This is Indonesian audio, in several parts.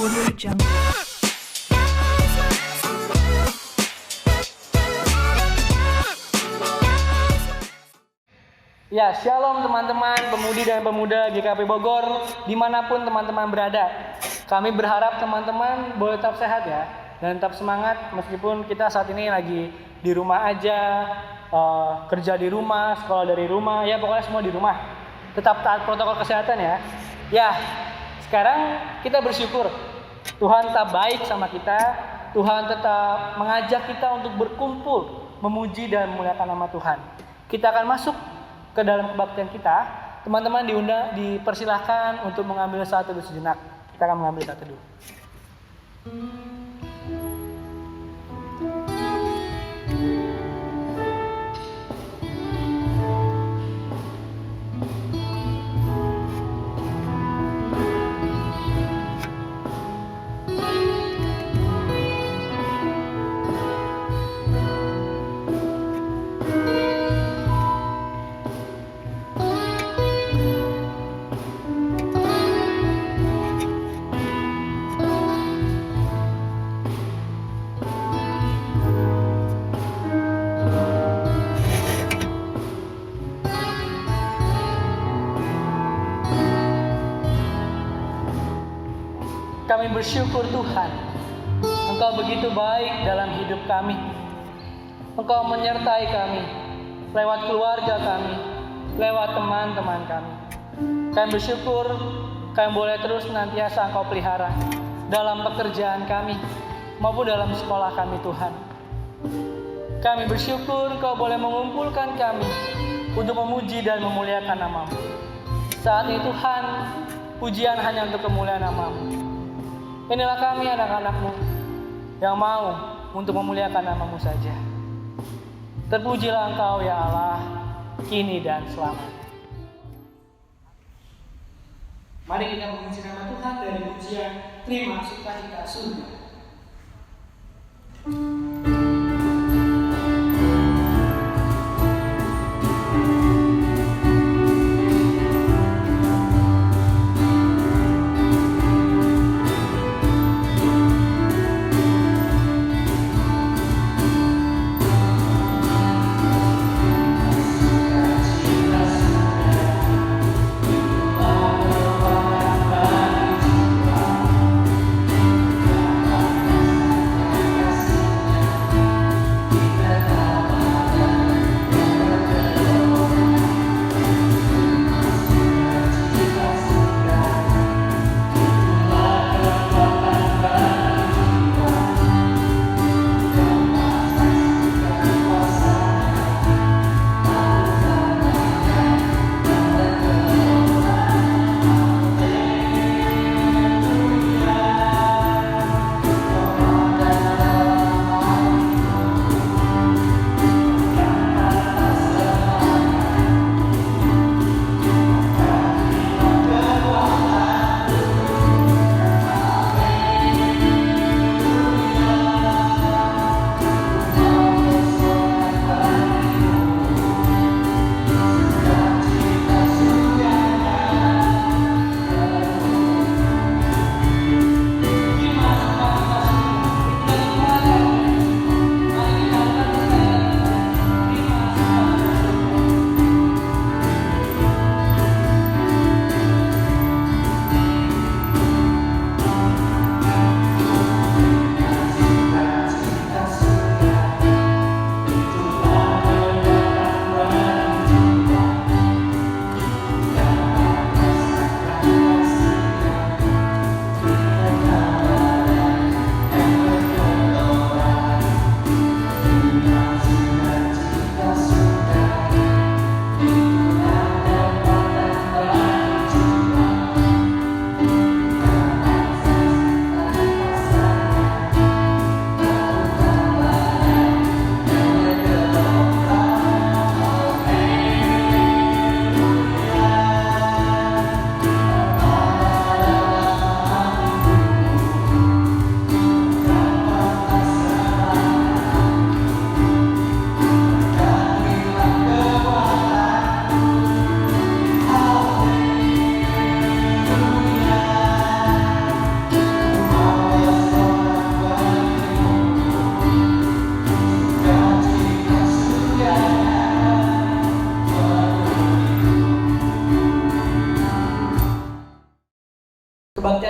Audio Jungle. Ya, shalom teman-teman pemudi dan pemuda GKP Bogor, dimanapun teman-teman berada. Kami berharap teman-teman boleh tetap sehat ya, dan tetap semangat meskipun kita saat ini lagi di rumah aja, kerja di rumah, sekolah dari rumah, ya pokoknya semua di rumah. Tetap taat protokol kesehatan ya. Ya, sekarang kita bersyukur Tuhan tetap baik sama kita. Tuhan tetap mengajak kita untuk berkumpul, memuji dan memuliakan nama Tuhan. Kita akan masuk ke dalam kebaktian kita. Teman-teman dipersilahkan untuk mengambil saat teduh sejenak. Kita akan mengambil saat teduh. Kami bersyukur Tuhan, Engkau begitu baik dalam hidup kami. Engkau menyertai kami, lewat keluarga kami, lewat teman-teman kami. Kami bersyukur, kami boleh terus senantiasa Engkau pelihara dalam pekerjaan kami, maupun dalam sekolah kami Tuhan. Kami bersyukur Engkau boleh mengumpulkan kami untuk memuji dan memuliakan nama-Mu. Saat ini Tuhan, pujian hanya untuk kemuliaan nama-Mu. Inilah kami anak-anak-Mu yang mau untuk memuliakan nama-Mu saja. Terpujilah Engkau ya Allah, kini dan selamanya. Mari kita memuji nama Tuhan dari pujian Terima Sukacita Surga.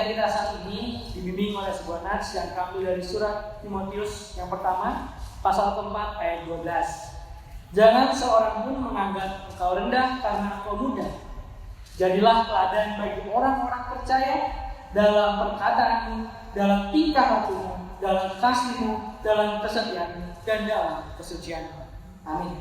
Ayat kita saat ini dibimbing oleh sebuah nats yang terambil dari surat Timotius yang pertama, pasal keempat ayat 12. Jangan seorang pun menganggap engkau rendah karena engkau muda. Jadilah teladan bagi orang-orang percaya dalam perkataanmu, dalam tingkah lakumu, dalam kasihmu, dalam kesetiaanmu, dan dalam kesucianmu. Amin.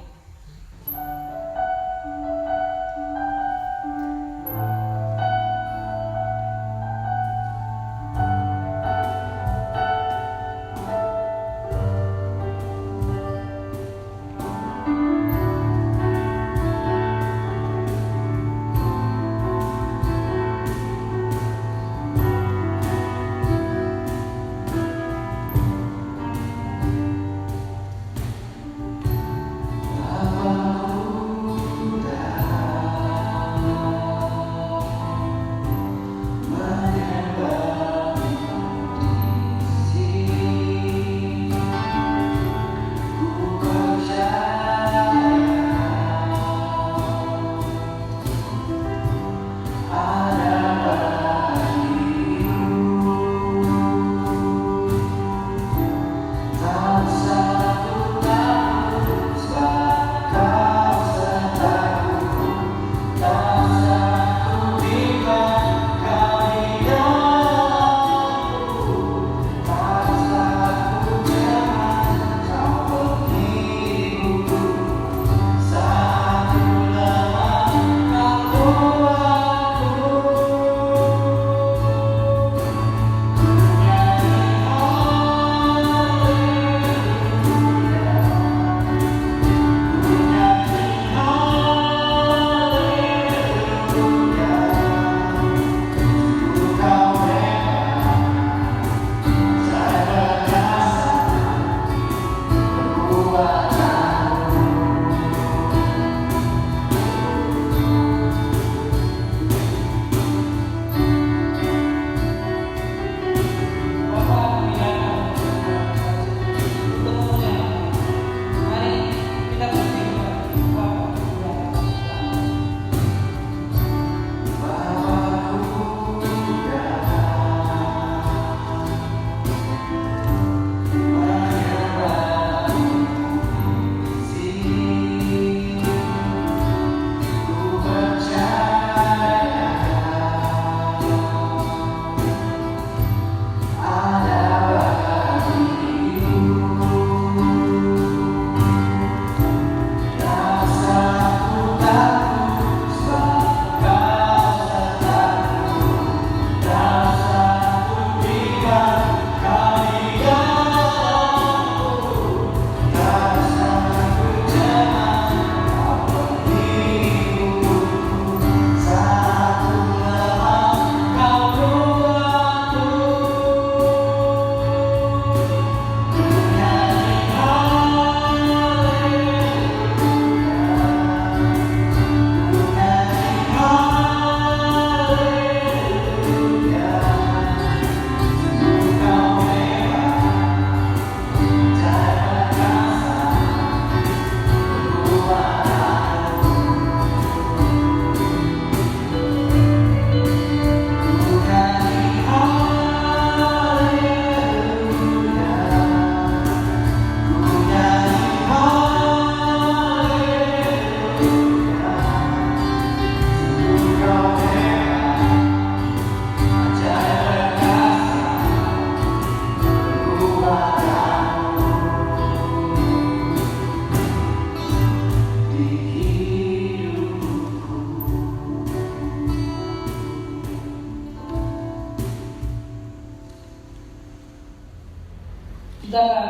Kita akan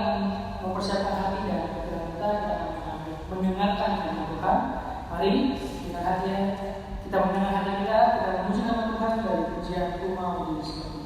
mempersiapkan hati dan pikiran kita akan mendengarkan firman Tuhan. Mari dengan hati kita mendengar hati kita memuji nama Tuhan dari pujian Kuma Majelis Kami.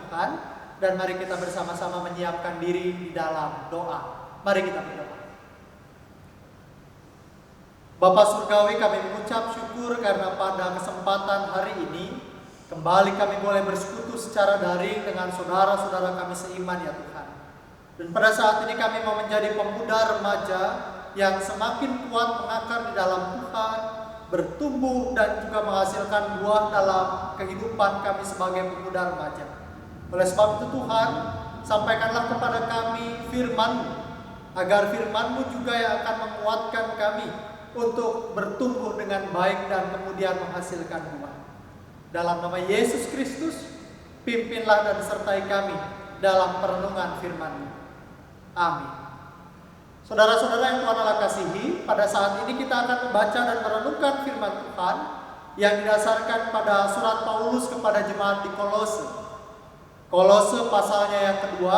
Tuhan. Dan mari kita bersama-sama menyiapkan diri di dalam doa. Mari kita berdoa. Bapa Surgawi, kami mengucap syukur karena pada kesempatan hari ini kembali kami boleh bersekutu secara daring dengan saudara-saudara kami seiman ya Tuhan. Dan pada saat ini kami mau menjadi pemuda remaja yang semakin kuat mengakar di dalam Tuhan, bertumbuh dan juga menghasilkan buah dalam kehidupan kami sebagai pemuda remaja. Oleh sebab itu Tuhan, sampaikanlah kepada kami firman-Mu, agar firman-Mu juga yang akan menguatkan kami untuk bertumbuh dengan baik dan kemudian menghasilkan buah. Dalam nama Yesus Kristus, pimpinlah dan sertai kami dalam perenungan firman-Mu. Amin. Saudara-saudara yang Tuhan Allah kasihi, pada saat ini kita akan membaca dan merenungkan firman Tuhan yang didasarkan pada surat Paulus kepada jemaat di Kolose. Kolose pasalnya yang kedua,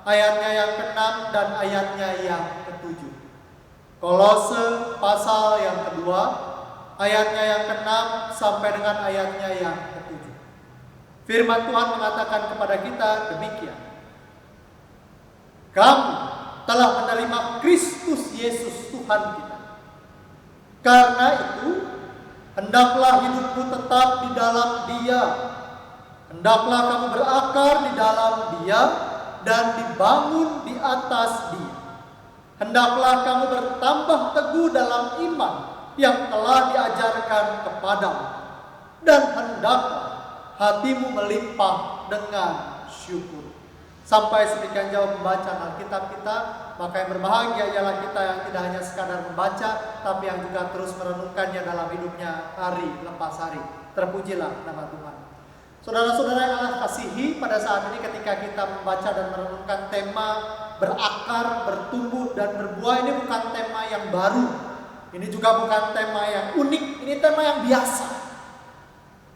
ayatnya yang ke-6 dan ayatnya yang ke-7. Kolose pasal yang kedua, ayatnya yang ke-6 sampai dengan ayatnya yang ke-7. Firman Tuhan mengatakan kepada kita demikian. Kamu telah menerima Kristus Yesus Tuhan kita. Karena itu, hendaklah hidupmu tetap di dalam Dia. Hendaklah kamu berakar di dalam Dia dan dibangun di atas Dia. Hendaklah kamu bertambah teguh dalam iman yang telah diajarkan kepadamu. Dan hendaklah hatimu melimpah dengan syukur. Sampai sedemikian jauh pembacaan Alkitab kita, maka yang berbahagia ialah kita yang tidak hanya sekadar membaca, tapi yang juga terus merenungkannya dalam hidupnya hari lepas hari. Terpujilah nama Tuhan. Saudara-saudara yang Allah kasihi, pada saat ini ketika kita membaca dan merenungkan tema berakar, bertumbuh, dan berbuah, ini bukan tema yang baru. Ini juga bukan tema yang unik, ini tema yang biasa.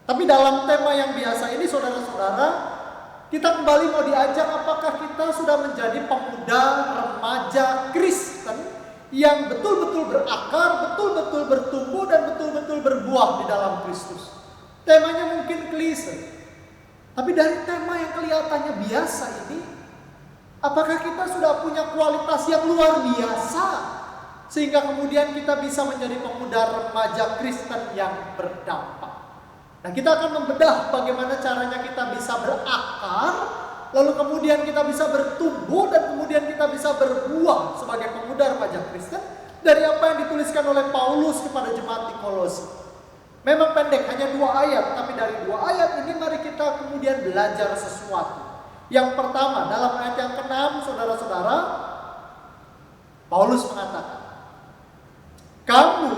Tapi dalam tema yang biasa ini, saudara-saudara, kita kembali mau diajak apakah kita sudah menjadi pemuda remaja Kristen yang betul-betul berakar, betul-betul bertumbuh, dan betul-betul berbuah di dalam Kristus. Temanya mungkin klise, tapi dari tema yang kelihatannya biasa ini, apakah kita sudah punya kualitas yang luar biasa sehingga kemudian kita bisa menjadi pemuda remaja Kristen yang berdampak? Nah, kita akan membedah bagaimana caranya kita bisa berakar, lalu kemudian kita bisa bertumbuh, dan kemudian kita bisa berbuah sebagai pemuda remaja Kristen dari apa yang dituliskan oleh Paulus kepada jemaat di Kolose. Memang pendek, hanya 2 ayat, tapi dari 2 ayat ini mari kita kemudian belajar sesuatu. Yang pertama, dalam ayat yang ke-6, saudara-saudara, Paulus mengatakan, kamu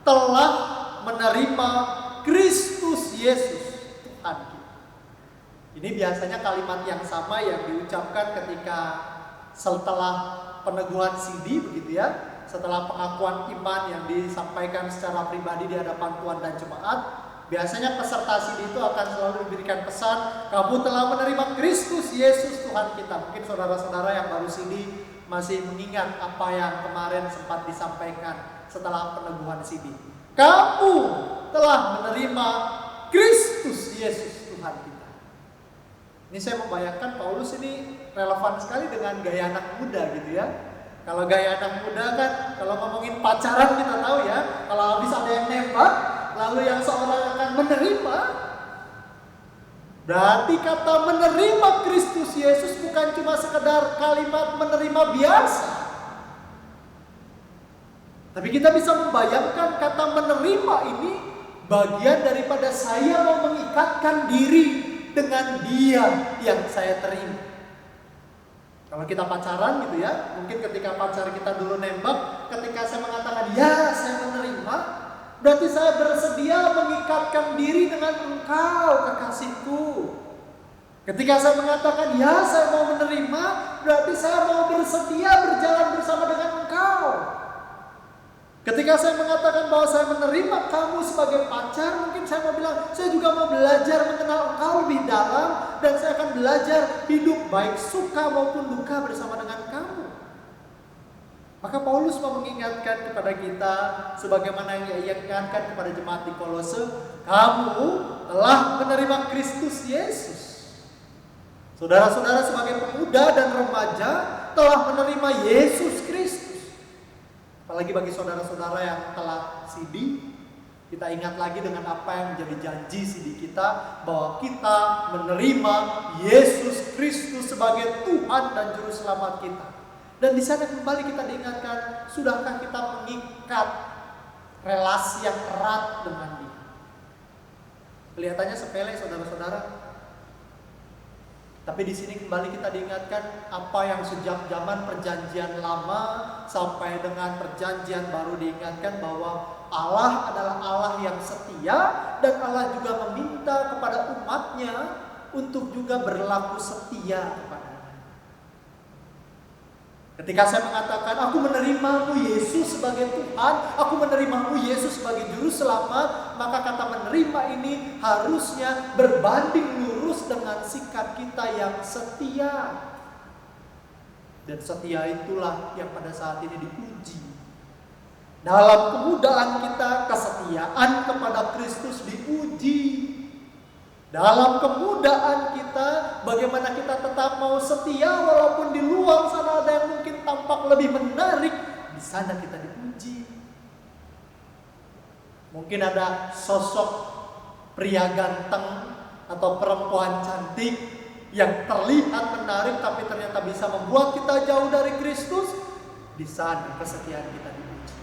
telah menerima Kristus Yesus Tuhan kita. Ini biasanya kalimat yang sama yang diucapkan ketika setelah peneguhan sidi, begitu ya. Setelah pengakuan iman yang disampaikan secara pribadi di hadapan Tuhan dan jemaat, biasanya peserta sidi itu akan selalu diberikan pesan, kamu telah menerima Kristus Yesus Tuhan kita. Mungkin saudara-saudara yang baru sidi masih mengingat apa yang kemarin sempat disampaikan setelah peneguhan sidi. Kamu telah menerima Kristus Yesus Tuhan kita. Ini saya membayangkan Paulus ini relevan sekali dengan gaya anak muda gitu ya. Kalau gaya anak muda kan, kalau ngomongin pacaran kita tahu ya, kalau habis ada yang nembak, lalu yang seorang akan menerima, berarti kata menerima Kristus Yesus bukan cuma sekedar kalimat menerima biasa. Tapi kita bisa membayangkan kata menerima ini bagian daripada saya mau mengikatkan diri dengan Dia yang saya terima. Kalau kita pacaran gitu ya, mungkin ketika pacar kita dulu nembak, ketika saya mengatakan ya saya menerima, berarti saya bersedia mengikatkan diri dengan engkau kekasihku. Ketika saya mengatakan ya saya mau menerima, berarti saya mau bersedia berjalan bersama dengan engkau. Ketika saya mengatakan bahwa saya menerima kamu sebagai pacar, mungkin saya mau bilang, saya juga mau belajar mengenal engkau lebih dalam, dan saya akan belajar hidup baik suka maupun duka bersama dengan kamu. Maka Paulus mau mengingatkan kepada kita, sebagaimana yang ia ingatkan kepada jemaat di Kolose, kamu telah menerima Kristus Yesus. Saudara-saudara sebagai pemuda dan remaja telah menerima Yesus Kristus. Apalagi bagi saudara-saudara yang telah CD, kita ingat lagi dengan apa yang menjadi janji CD kita, bahwa kita menerima Yesus Kristus sebagai Tuhan dan Juru Selamat kita. Dan di sana kembali kita diingatkan, sudahkah kita mengikat relasi yang erat dengan Dia? Kelihatannya sepele saudara-saudara. Tapi di sini kembali kita diingatkan apa yang sejak zaman perjanjian lama sampai dengan perjanjian baru diingatkan bahwa Allah adalah Allah yang setia dan Allah juga meminta kepada umatnya untuk juga berlaku setia kepadanya. Ketika saya mengatakan aku menerimamu Yesus sebagai Tuhan, aku menerimamu Yesus sebagai Juru Selamat, maka kata menerima ini harusnya berbanding lurus dengan sikap kita yang setia. Dan setia itulah yang pada saat ini diuji. Dalam kemudaan kita, kesetiaan kepada Kristus diuji. Dalam kemudaan kita, bagaimana kita tetap mau setia walaupun di luar sana ada yang mungkin tampak lebih menarik, di sana kita diuji. Mungkin ada sosok pria ganteng atau perempuan cantik yang terlihat menarik tapi ternyata bisa membuat kita jauh dari Kristus. Di sana kesetiaan kita diuji.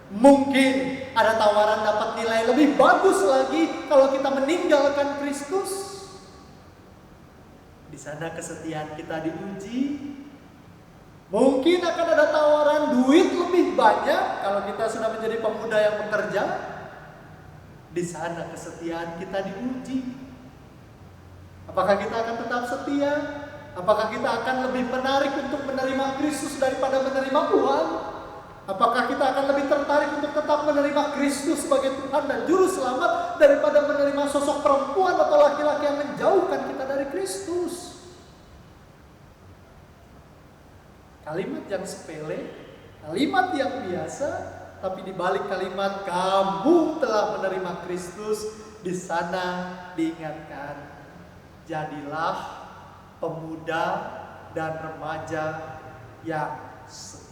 Mungkin ada tawaran dapat nilai lebih bagus lagi kalau kita meninggalkan Kristus. Di sana kesetiaan kita diuji. Mungkin akan ada tawaran duit lebih banyak kalau kita sudah menjadi pemuda yang bekerja. Di sana kesetiaan kita diuji. Apakah kita akan tetap setia? Apakah kita akan lebih menarik untuk menerima Kristus daripada menerima uang? Apakah kita akan lebih tertarik untuk tetap menerima Kristus sebagai Tuhan dan Juru Selamat daripada menerima sosok perempuan atau laki-laki yang menjauhkan kita dari Kristus? Kalimat yang sepele, kalimat yang biasa, tapi di balik kalimat kamu telah menerima Kristus, di sana diingatkan, jadilah pemuda dan remaja yang setia.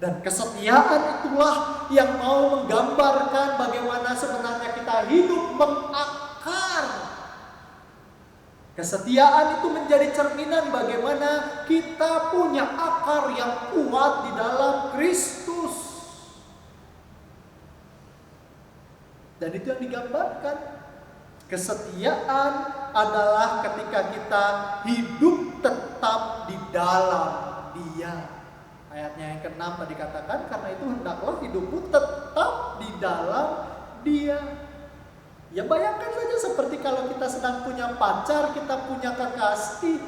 Dan kesetiaan itulah yang mau menggambarkan bagaimana sebenarnya kita hidup mengakar. Kesetiaan itu menjadi cerminan bagaimana kita punya akar yang kuat di dalam Kristus. Dan itu yang digambarkan. Kesetiaan adalah ketika kita hidup tetap di dalam Dia. Ayatnya yang ke-6 tadi katakan, karena itu hendaklah hidupmu tetap di dalam Dia. Ya bayangkan saja seperti kalau kita sedang punya pacar, kita punya kekasih.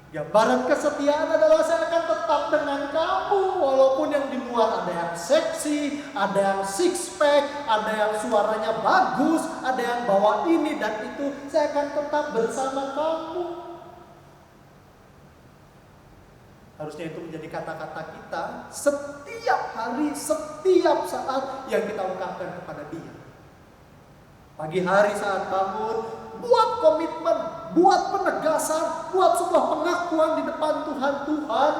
Gambaran kesetiaan adalah saya akan tetap dengan kamu. Walaupun yang di luar ada yang seksi, ada yang six pack, ada yang suaranya bagus, ada yang bawa ini dan itu. Saya akan tetap bersama kamu. Harusnya itu menjadi kata-kata kita setiap hari, setiap saat yang kita ungkapkan kepada Dia. Pagi hari saat bangun, buat komitmen, buat penegasan, buat sebuah pengakuan di depan Tuhan. Tuhan,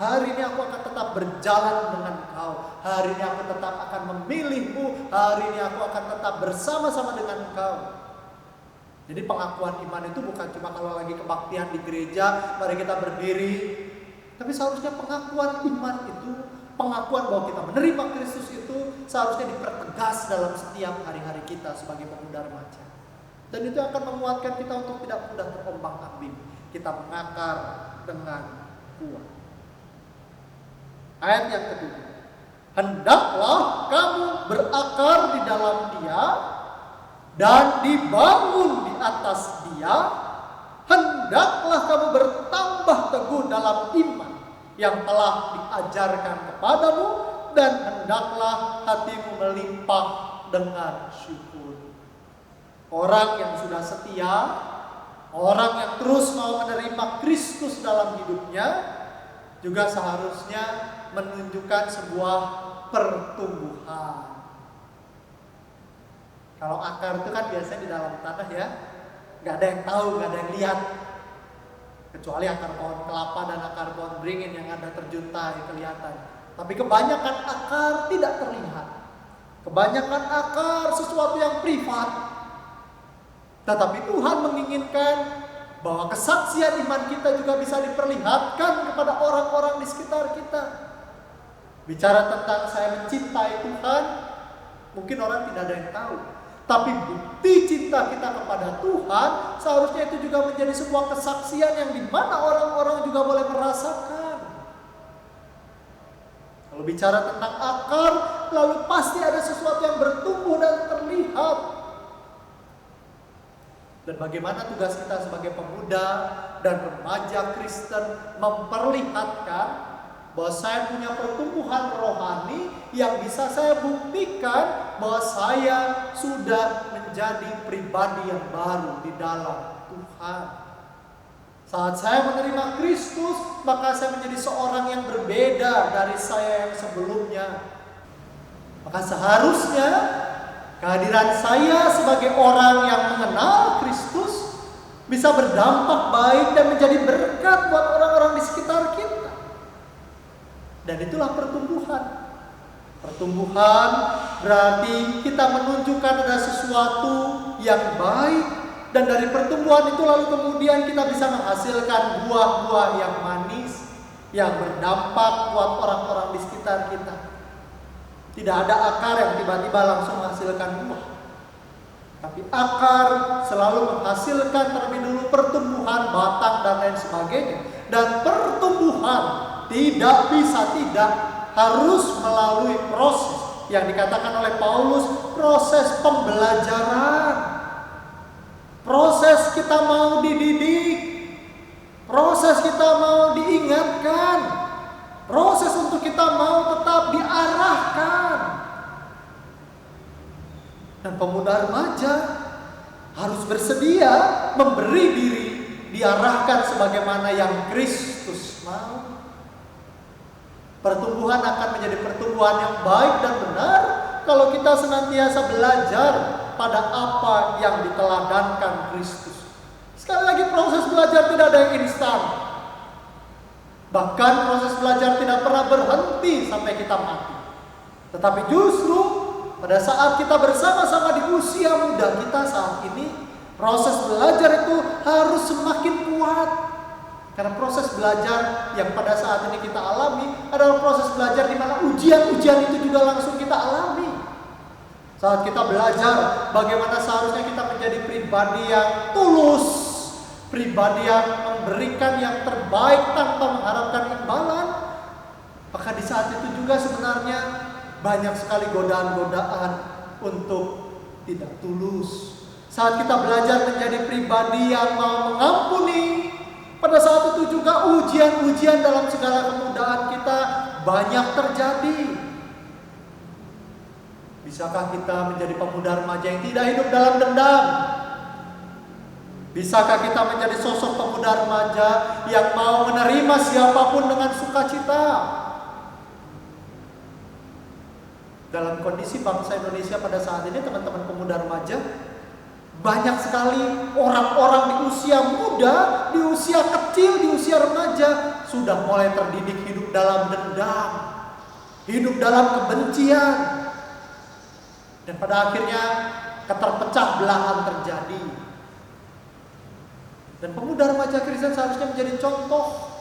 hari ini aku akan tetap berjalan dengan Engkau. Hari ini aku tetap akan memilih-Mu. Hari ini aku akan tetap bersama-sama dengan Engkau. Jadi pengakuan iman itu bukan cuma kalau lagi kebaktian di gereja, mari kita berdiri. Tapi seharusnya pengakuan iman itu, pengakuan bahwa kita menerima Kristus itu seharusnya dipertegas dalam setiap hari-hari kita sebagai pemuda remaja. Dan itu akan menguatkan kita untuk tidak mudah terombang-ambing. Kita mengakar dengan kuat. Ayat yang kedua. Hendaklah kamu berakar di dalam Dia dan dibangun di atas Dia. Hendaklah kamu bertambah teguh dalam iman yang telah diajarkan kepadamu, dan hendaklah hatimu melimpah dengan syukur. Orang yang sudah setia, orang yang terus mau menerima Kristus dalam hidupnya, juga seharusnya menunjukkan sebuah pertumbuhan. Kalau akar itu kan biasanya di dalam tanah ya. nggak ada yang tahu, nggak ada yang lihat. Kecuali akar pohon kelapa dan akar pohon beringin yang ada terjuntai kelihatan. Tapi kebanyakan akar tidak terlihat. Kebanyakan akar sesuatu yang privat. Tetapi Tuhan menginginkan bahwa kesaksian iman kita juga bisa diperlihatkan kepada orang-orang di sekitar kita. Bicara tentang saya mencintai Tuhan, mungkin orang tidak ada yang tahu. Tapi bukti cinta kita kepada Tuhan seharusnya itu juga menjadi sebuah kesaksian yang dimana orang-orang juga boleh merasakan. Kalau bicara tentang akar, lalu pasti ada sesuatu yang bertumbuh dan terlihat. Dan bagaimana tugas kita sebagai pemuda dan remaja Kristen memperlihatkan bahwa saya punya pertumbuhan rohani yang bisa saya buktikan bahwa saya sudah menjadi pribadi yang baru di dalam Tuhan. Saat saya menerima Kristus, maka saya menjadi seorang yang berbeda dari saya yang sebelumnya. Maka seharusnya kehadiran saya sebagai orang yang mengenal Kristus bisa berdampak baik dan menjadi berkat buat orang-orang di sekitar kita. Dan itulah pertumbuhan. Pertumbuhan berarti kita menunjukkan ada sesuatu yang baik. Dan dari pertumbuhan itu lalu kemudian kita bisa menghasilkan buah-buah yang manis, yang berdampak buat orang-orang di sekitar kita. Tidak ada akar yang tiba-tiba langsung menghasilkan buah. Tapi akar selalu menghasilkan terlebih dulu pertumbuhan, batang dan lain sebagainya. Dan pertumbuhan tidak bisa tidak harus melalui proses yang dikatakan oleh Paulus, proses pembelajaran. Proses kita mau dididik, proses kita mau diingatkan, proses untuk kita mau tetap diarahkan. Dan pemuda remaja harus bersedia memberi diri, diarahkan sebagaimana yang Kristus mau. Pertumbuhan akan menjadi pertumbuhan yang baik dan benar kalau kita senantiasa belajar pada apa yang diteladankan Kristus. Sekali lagi, proses belajar tidak ada yang instan. Bahkan proses belajar tidak pernah berhenti sampai kita mati. Tetapi justru pada saat kita bersama-sama di usia muda kita saat ini, proses belajar itu harus semakin kuat. Karena proses belajar yang pada saat ini kita alami adalah proses belajar di mana ujian-ujian itu juga langsung kita alami. Saat kita belajar bagaimana seharusnya kita menjadi pribadi yang tulus, pribadi yang memberikan yang terbaik tanpa mengharapkan imbalan, maka di saat itu juga sebenarnya banyak sekali godaan-godaan untuk tidak tulus. Saat kita belajar menjadi pribadi yang mau mengampuni, pada saat itu juga ujian-ujian dalam segala kemudaan kita banyak terjadi. Bisakah kita menjadi pemuda remaja yang tidak hidup dalam dendam? Bisakah kita menjadi sosok pemuda remaja yang mau menerima siapapun dengan sukacita? Dalam kondisi bangsa Indonesia pada saat ini, teman-teman pemuda remaja, banyak sekali orang-orang di usia muda, di usia kecil, di usia remaja sudah mulai terdidik hidup dalam dendam, hidup dalam kebencian. Dan pada akhirnya keterpecah belahan terjadi. Dan pemuda remaja Kristen seharusnya menjadi contoh.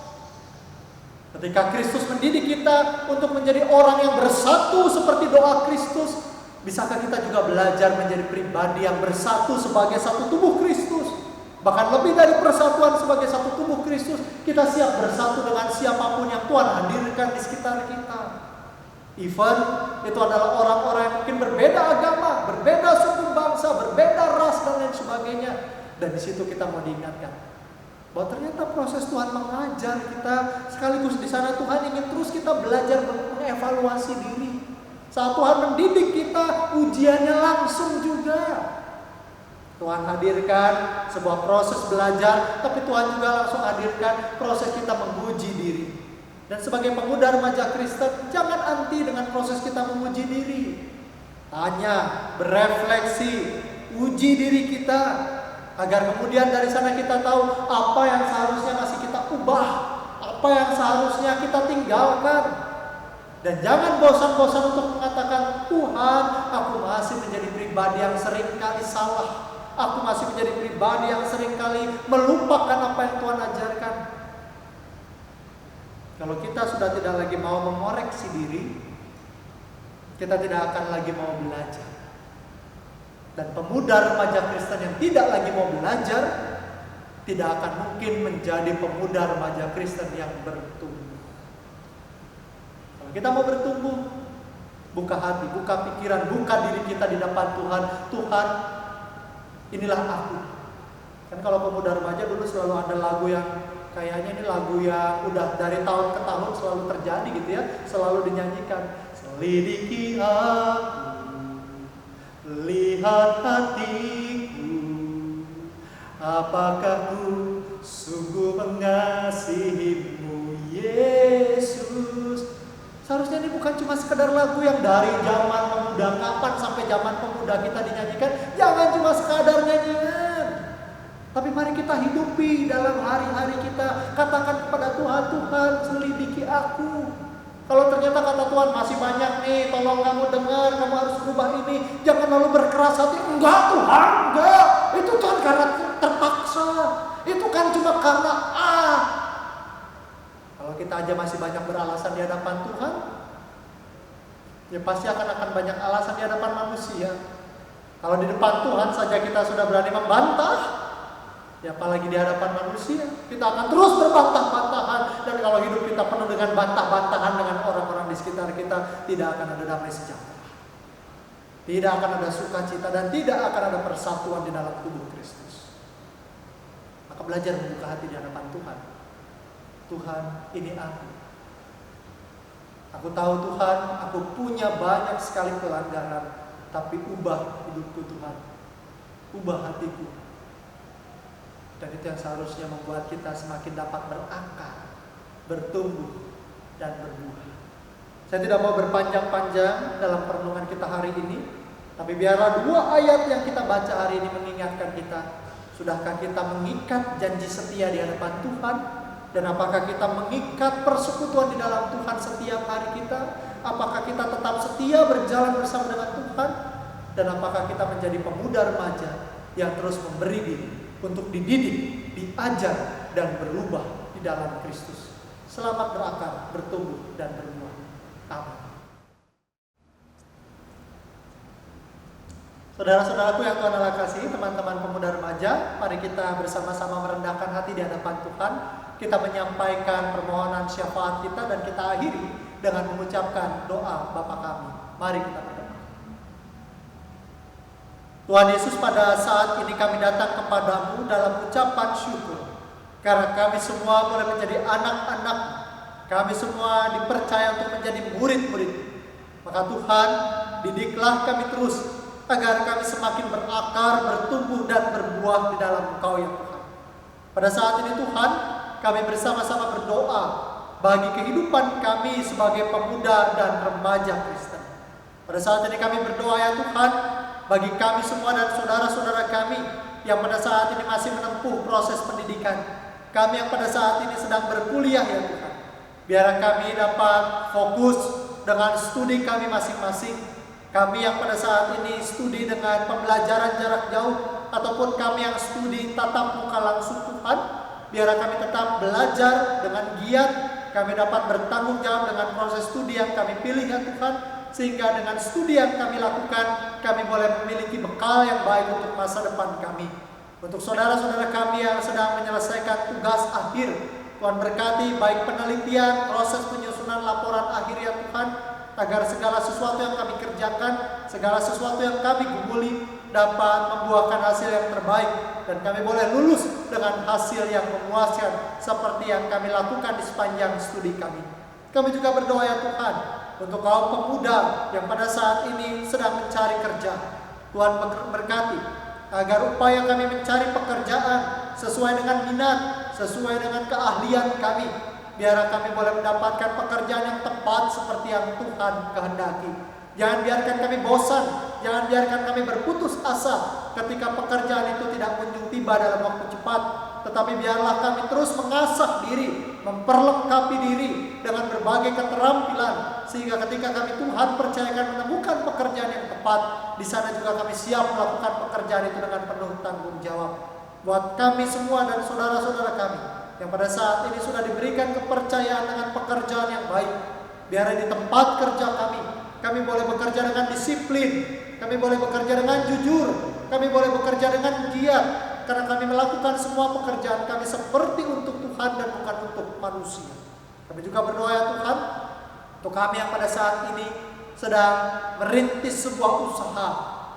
Ketika Kristus mendidik kita untuk menjadi orang yang bersatu seperti doa Kristus, bisakah kita juga belajar menjadi pribadi yang bersatu sebagai satu tubuh Kristus? Bahkan lebih dari persatuan sebagai satu tubuh Kristus, kita siap bersatu dengan siapapun yang Tuhan hadirkan di sekitar kita. Even itu adalah orang-orang yang mungkin berbeda agama, berbeda suku bangsa, berbeda ras dan lain sebagainya. Dan di situ kita mau diingatkan bahwa ternyata proses Tuhan mengajar kita, sekaligus di sana Tuhan ingin terus kita belajar mengevaluasi diri. Saat Tuhan mendidik kita, ujiannya langsung juga. Tuhan hadirkan sebuah proses belajar, tapi Tuhan juga langsung hadirkan proses kita menguji diri. Dan sebagai pemuda remaja Kristen, jangan anti dengan proses kita menguji diri. Tanya, berefleksi, uji diri kita. Agar kemudian dari sana kita tahu apa yang seharusnya masih kita ubah, apa yang seharusnya kita tinggalkan. Dan jangan bosan-bosan untuk mengatakan, Tuhan, aku masih menjadi pribadi yang seringkali salah. Aku masih menjadi pribadi yang seringkali melupakan apa yang Tuhan ajarkan. Kalau kita sudah tidak lagi mau mengoreksi diri, kita tidak akan lagi mau belajar. Dan pemuda remaja Kristen yang tidak lagi mau belajar, tidak akan mungkin menjadi pemuda remaja Kristen yang bertumbuh. Kalau kita mau bertumbuh, buka hati, buka pikiran, buka diri kita di depan Tuhan. Tuhan, inilah aku. Kan kalau pemuda remaja dulu selalu ada lagu yang kayaknya ini lagu yang udah dari tahun ke tahun selalu terjadi gitu ya, selalu dinyanyikan. Selidiki aku, lihat hatiku, apakah ku sungguh mengasihimu, Yesus. Seharusnya ini bukan cuma sekedar lagu yang dari zaman pemuda kapan sampai zaman pemuda kita dinyanyikan. Jangan cuma sekadar nyanyian, tapi mari kita hidupi dalam hari-hari kita. Katakan kepada Tuhan, Tuhan selidiki aku. Kalau ternyata kata Tuhan masih banyak nih, tolong kamu dengar, kamu harus berubah ini. Jangan lalu berkeras hati, enggak Tuhan, enggak. Itu kan karena terpaksa. Itu kan cuma karena Kalau kita aja masih banyak beralasan di hadapan Tuhan, ya pasti akan banyak alasan di hadapan manusia. Kalau di depan Tuhan saja kita sudah berani membantah, ya apalagi di hadapan manusia, kita akan terus berbantah-bantahan. Dan kalau hidup kita penuh dengan bantah-bantahan dengan orang-orang di sekitar kita, tidak akan ada damai sejahtera, tidak akan ada sukacita, dan tidak akan ada persatuan di dalam tubuh Kristus. Maka belajar membuka hati di hadapan Tuhan. Tuhan, ini aku. Aku tahu Tuhan, aku punya banyak sekali pelanggaran, tapi ubah hidupku Tuhan, ubah hatiku. Dan itu yang seharusnya membuat kita semakin dapat berakar, bertumbuh, dan berbuah. Saya tidak mau berpanjang-panjang dalam perenungan kita hari ini, tapi biarlah 2 ayat yang kita baca hari ini mengingatkan kita. Sudahkah kita mengikat janji setia di hadapan Tuhan? Dan apakah kita mengikat persekutuan di dalam Tuhan setiap hari kita? Apakah kita tetap setia berjalan bersama dengan Tuhan? Dan apakah kita menjadi pemuda remaja yang terus memberi diri untuk dididik, diajar, dan berubah di dalam Kristus? Selamat berakar, bertumbuh, dan berbuah. Amin. Saudara-saudaraku yang Tuhan Allah kasih, teman-teman pemuda remaja, mari kita bersama-sama merendahkan hati di hadapan Tuhan. Kita menyampaikan permohonan syafaat kita, dan kita akhiri dengan mengucapkan doa Bapa kami. Mari kita berdoa. Tuhan Yesus, pada saat ini kami datang kepadamu dalam ucapan syukur, karena kami semua boleh menjadi anak-anak. Kami semua dipercaya untuk menjadi murid-murid. Maka Tuhan, didiklah kami terus, agar kami semakin berakar, bertumbuh, dan berbuah di dalam Engkau ya Tuhan. Pada saat ini Tuhan, kami bersama-sama berdoa bagi kehidupan kami sebagai pemuda dan remaja Kristen. Pada saat ini kami berdoa ya Tuhan, bagi kami semua dan saudara-saudara kami yang pada saat ini masih menempuh proses pendidikan, kami yang pada saat ini sedang berkuliah ya Tuhan. Biar kami dapat fokus dengan studi kami masing-masing. Kami yang pada saat ini studi dengan pembelajaran jarak jauh, ataupun kami yang studi tatap muka langsung Tuhan, biar kami tetap belajar dengan giat. Kami dapat bertanggung jawab dengan proses studi yang kami pilih ya Tuhan, sehingga dengan studi yang kami lakukan, kami boleh memiliki bekal yang baik untuk masa depan kami. Untuk saudara-saudara kami yang sedang menyelesaikan tugas akhir, Tuhan berkati baik penelitian, proses penyusunan laporan akhir ya Tuhan, agar segala sesuatu yang kami kerjakan, segala sesuatu yang kami gumuli dapat membuahkan hasil yang terbaik, dan kami boleh lulus dengan hasil yang memuaskan seperti yang kami lakukan di sepanjang studi kami. Kami juga berdoa ya Tuhan untuk kaum pemuda yang pada saat ini sedang mencari kerja. Tuhan berkati agar upaya kami mencari pekerjaan sesuai dengan minat, sesuai dengan keahlian kami. Biar kami boleh mendapatkan pekerjaan yang tepat seperti yang Tuhan kehendaki. Jangan biarkan kami bosan, jangan biarkan kami berputus asa, ketika pekerjaan itu tidak kunjung tiba dalam waktu cepat. Tetapi biarlah kami terus mengasah diri, memperlengkapi diri dengan berbagai keterampilan, sehingga ketika kami Tuhan percayakan menemukan pekerjaan yang tepat, di sana juga kami siap melakukan pekerjaan itu dengan penuh tanggung jawab. Buat kami semua dan saudara-saudara kami yang pada saat ini sudah diberikan kepercayaan dengan pekerjaan yang baik, biar di tempat kerja kami boleh bekerja dengan disiplin, kami boleh bekerja dengan jujur, kami boleh bekerja dengan giat, karena kami melakukan semua pekerjaan kami seperti untuk Tuhan dan bukan untuk manusia. Kami juga berdoa ya Tuhan, untuk kami yang pada saat ini sedang merintis sebuah usaha,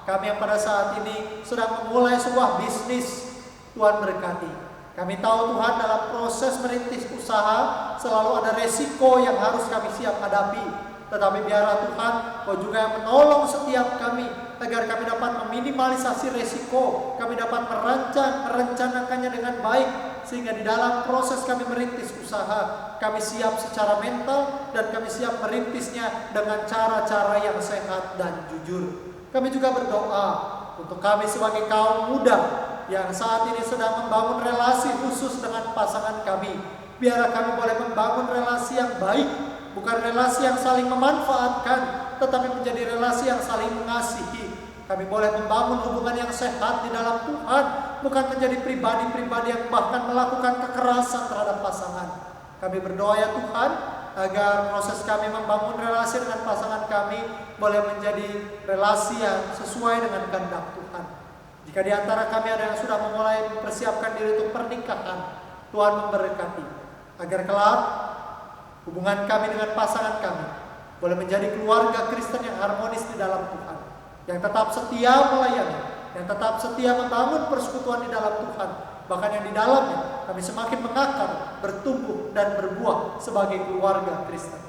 kami yang pada saat ini sedang memulai sebuah bisnis, Tuhan berkati. Kami tahu Tuhan dalam proses merintis usaha selalu ada resiko yang harus kami siap hadapi. Tetapi biarlah Tuhan, Kau juga yang menolong setiap kami agar kami dapat meminimalisasi resiko, kami dapat merencanakannya dengan baik, sehingga di dalam proses kami merintis usaha, kami siap secara mental dan kami siap merintisnya dengan cara-cara yang sehat dan jujur. Kami juga berdoa untuk kami sebagai kaum muda yang saat ini sedang membangun relasi khusus dengan pasangan kami. Biarlah kami boleh membangun relasi yang baik, bukan relasi yang saling memanfaatkan, tetapi menjadi relasi yang saling mengasihi. Kami boleh membangun hubungan yang sehat di dalam Tuhan, bukan menjadi pribadi-pribadi yang bahkan melakukan kekerasan terhadap pasangan. Kami berdoa ya Tuhan, agar proses kami membangun relasi dengan pasangan kami boleh menjadi relasi yang sesuai dengan kehendak Tuhan. Jika di antara kami ada yang sudah memulai mempersiapkan diri untuk pernikahan, Tuhan memberkati, agar kelak hubungan kami dengan pasangan kami boleh menjadi keluarga Kristen yang harmonis di dalam Tuhan, yang tetap setia melayani, yang tetap setia membangun persekutuan di dalam Tuhan, bahkan yang di dalamnya kami semakin mengakar, bertumbuh dan berbuah sebagai keluarga Kristen.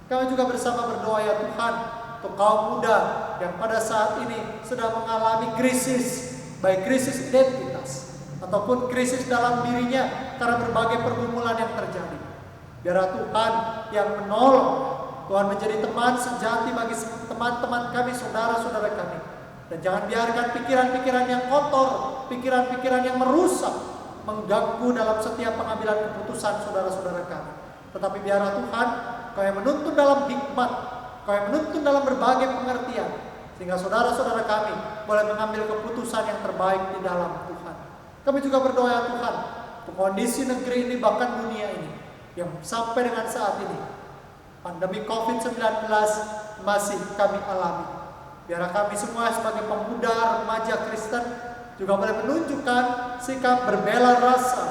Kami juga bersama berdoa ya Tuhan untuk kaum muda yang pada saat ini sedang mengalami krisis, baik krisis identitas ataupun krisis dalam dirinya karena berbagai pergumulan yang terjadi. Biarlah Tuhan yang menolong, Tuhan menjadi teman sejati bagi teman-teman kami, saudara-saudara kami. Dan jangan biarkan pikiran-pikiran yang kotor, pikiran-pikiran yang merusak, mengganggu dalam setiap pengambilan keputusan saudara-saudara kami. Tetapi biarlah Tuhan, Kau yang menuntun dalam hikmat, Kau yang menuntun dalam berbagai pengertian, sehingga saudara-saudara kami boleh mengambil keputusan yang terbaik di dalam Tuhan. Kami juga berdoa ya Tuhan, untuk kondisi negeri ini bahkan dunia ini, yang sampai dengan saat ini pandemi COVID-19 masih kami alami. Biarlah kami semua sebagai pemuda remaja Kristen juga boleh menunjukkan sikap berbela rasa,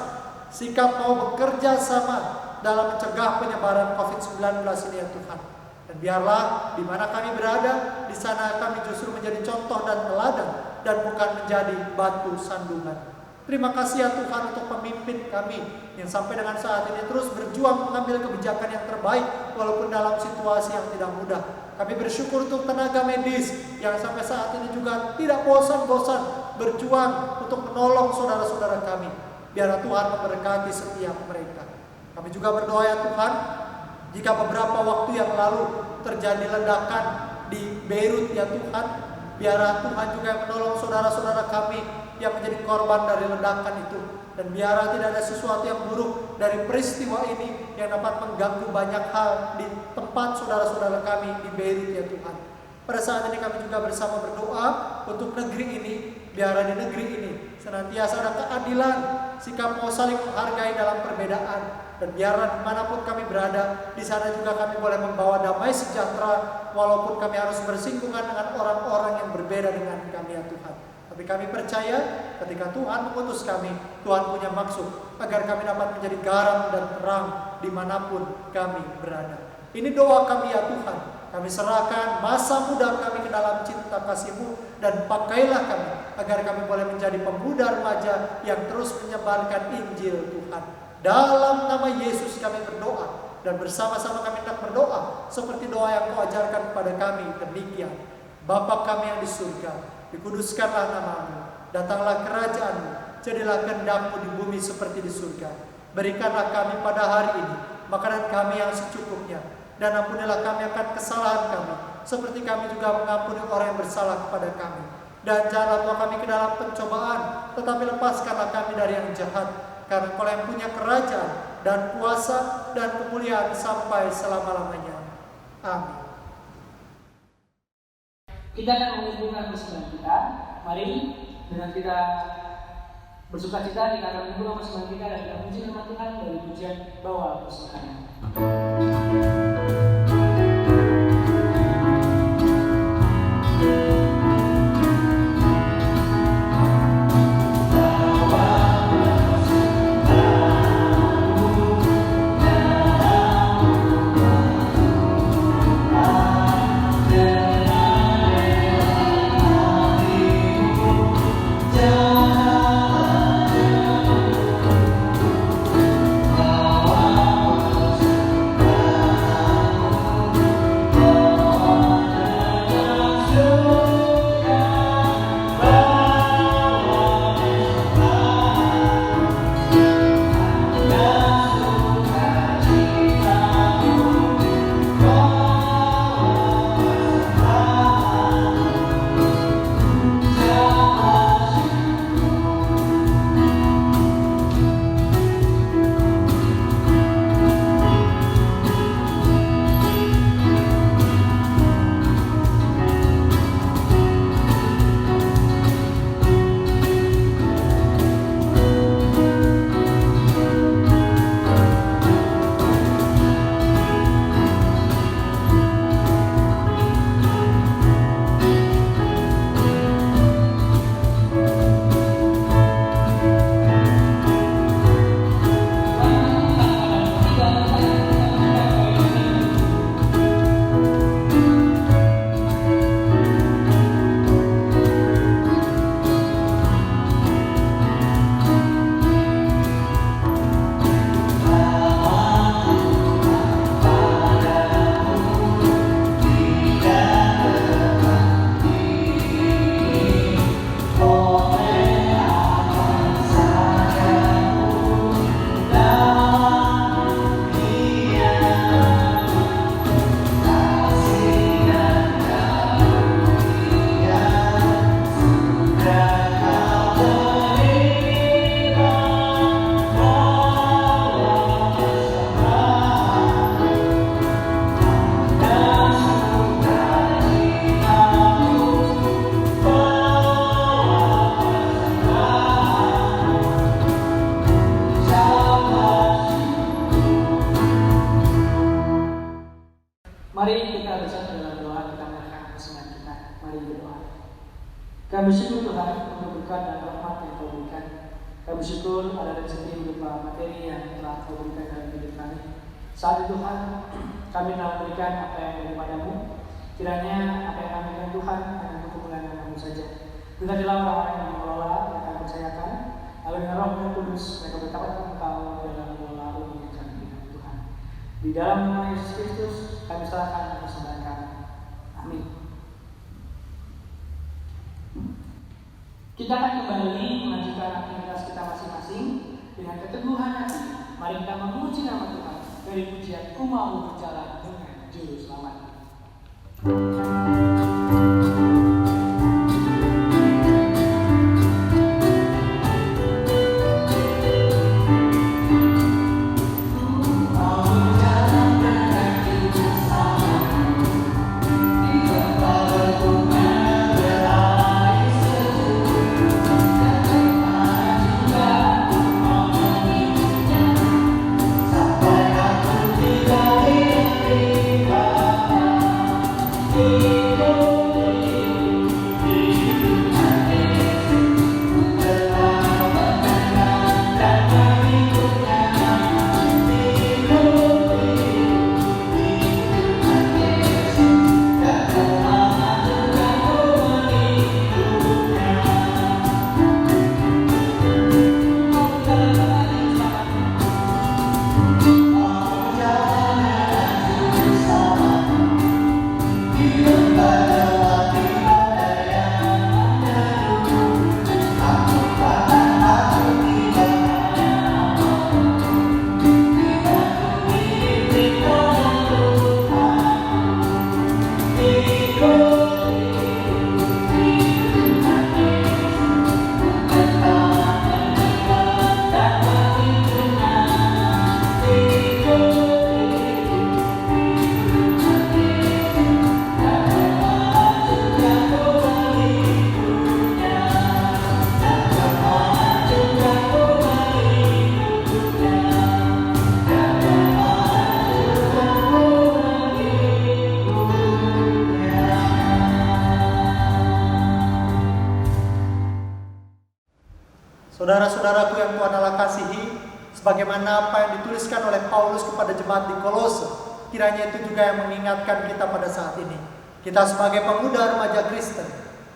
sikap mau bekerja sama dalam mencegah penyebaran COVID-19 ini ya Tuhan. Dan biarlah di mana kami berada, di sana kami justru menjadi contoh dan teladan dan bukan menjadi batu sandungan. Terima kasih ya Tuhan untuk pemimpin kami yang sampai dengan saat ini terus berjuang mengambil kebijakan yang terbaik walaupun dalam situasi yang tidak mudah. Kami bersyukur untuk tenaga medis yang sampai saat ini juga tidak bosan-bosan berjuang untuk menolong saudara-saudara kami. Biarlah Tuhan memberkati setiap mereka. Kami juga berdoa ya Tuhan, jika beberapa waktu yang lalu terjadi ledakan di Beirut ya Tuhan, biarlah Tuhan juga yang menolong saudara-saudara kami yang menjadi korban dari ledakan itu. Dan biarlah tidak ada sesuatu yang buruk dari peristiwa ini yang dapat mengganggu banyak hal di tempat saudara-saudara kami di Beirut ya Tuhan. Pada saat ini kami juga bersama berdoa untuk negeri ini. Biarlah di negeri ini senantiasa ada keadilan, sikap mau saling menghargai dalam perbedaan. Dan biarlah dimanapun kami berada, di sana juga kami boleh membawa damai sejahtera, walaupun kami harus bersinggungan dengan orang-orang yang berbeda dengan kami ya Tuhan. Tapi kami percaya ketika Tuhan mengutus kami, Tuhan punya maksud agar kami dapat menjadi garam dan terang dimanapun kami berada. Ini doa kami ya Tuhan. Kami serahkan masa muda kami ke dalam cinta kasih-Mu, dan pakailah kami agar kami boleh menjadi pemuda remaja yang terus menyebarkan Injil Tuhan. Dalam nama Yesus kami berdoa, dan bersama-sama kami hendak berdoa seperti doa yang Kau ajarkan kepada kami demikian. Bapa kami yang di surga, dikuduskanlah nama-Mu, datanglah kerajaan-Mu, jadilah kehendak-Mu di bumi seperti di surga. Berikanlah kami pada hari ini makanan kami yang secukupnya, dan ampunilah kami akan kesalahan kami, seperti kami juga mengampuni orang yang bersalah kepada kami. Dan janganlah bawa kami ke dalam pencobaan, tetapi lepaskanlah kami dari yang jahat. Karena Engkau yang punya kerajaan dan kuasa dan kemuliaan sampai selama-lamanya. Amin. Kita akan mengumpulkan persembahan kita. Mari dengan kita bersukacita kita akan mengumpulkan persembahan kita dan kita puji nama Tuhan dari pujian bawa persembahan. Mari kita bersatu dalam doa, kita menyerahkan persembahan kita. Mari berdoa. Kami bersyukur Tuhan untuk berkat dan rahmat yang Kau berikan. Kami bersyukur ada rezeki berupa materi yang telah Kau berikan dalam hidup kami. Saat itu Tuhan, kami telah memberikan apa yang daripadamu. Kiranya apa yang kami berikan Tuhan akan kemuliaan nama-Mu saja. Berkatilah orang-orang yang mengelola, yang kami percayakan. Lalu dengan Roh yang Kudus, mereka bertapat Engkau dalam mengelola umum yang kami berikan Tuhan. Di dalam nama Yesus Kristus, kami serahkan persembahan kami. Amin. Kita akan kembali melanjutkan aktivitas kita masing-masing dengan keteguhan hati. Mari kita memuji nama Tuhan dari pujian Ku Mau Berjalan dengan Juru Selamat. Sampai aku tiba di Sebagaimana apa yang dituliskan oleh Paulus kepada jemaat di Kolose, kiranya itu juga yang mengingatkan kita pada saat ini. Kita sebagai pemuda remaja Kristen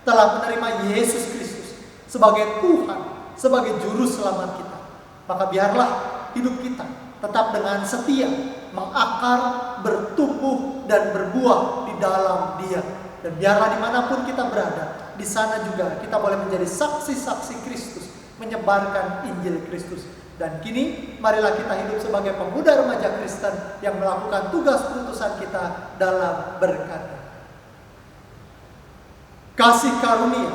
telah menerima Yesus Kristus sebagai Tuhan, sebagai juru selamat kita. Maka biarlah hidup kita tetap dengan setia, mengakar, bertumbuh, dan berbuah di dalam Dia. Dan biarlah dimanapun kita berada, di sana juga kita boleh menjadi saksi-saksi Kristus, menyebarkan Injil Kristus. Dan kini, marilah kita hidup sebagai pemuda remaja Kristen yang melakukan tugas perutusan kita dalam berkat. Kasih karunia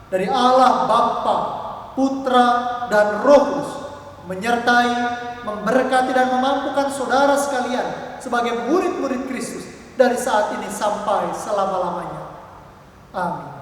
dari Allah Bapa, Putra, dan Roh Kudus menyertai, memberkati, dan memampukan saudara sekalian sebagai murid-murid Kristus dari saat ini sampai selama-lamanya. Amin.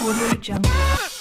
Audio Jungle.